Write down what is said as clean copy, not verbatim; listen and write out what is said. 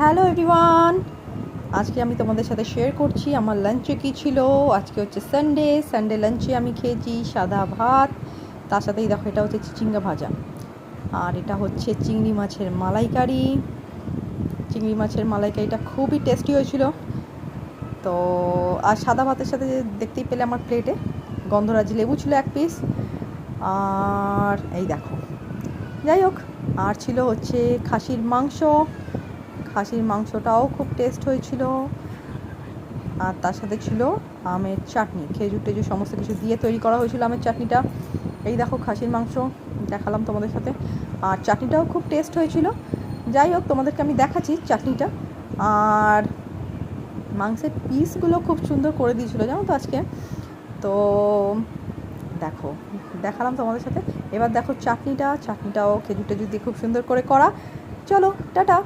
Hello everyone, আজকে আমি তোমাদের সাথে শেয়ার করছি আমার লাঞ্চে কী ছিল। আজকে হচ্ছে সানডে লাঞ্চে আমি খেয়েছি সাদা ভাত, তার সাথেই দেখো এটা হচ্ছে চিচিঙ্গা ভাজা, আর এটা হচ্ছে চিংড়ি মাছের মালাইকারি। চিংড়ি মাছের মালাইকারিটা খুবই টেস্টি হয়েছিল। তো আর সাদা ভাতের সাথে দেখতেই পেলে আমার প্লেটে গন্ধরাজি লেবু ছিল 1 পিস, আর এই দেখো, যাই হোক, আর ছিল হচ্ছে খাসির মাংসটাও খুব টেস্ট হয়েছিল, আর তার সাথে ছিল আমের চাটনি, খেজুর টেজুর সমস্ত কিছু দিয়ে তৈরি করা হয়েছিল আমের চাটনিটা। এই দেখো খাসির মাংস দেখালাম তোমাদের সাথে, আর চাটনিটাও খুব টেস্ট হয়েছিল। যাই হোক, তোমাদেরকে আমি দেখাচ্ছি চাটনিটা। আর মাংসের পিসগুলো খুব সুন্দর করে দিয়েছিলো জানো তো আজকে। তো দেখো, দেখালাম তোমাদের সাথে। এবার দেখো চাটনিটাও খেজুর টেজুর দিয়ে খুব সুন্দর করে করা। চলো টাটা।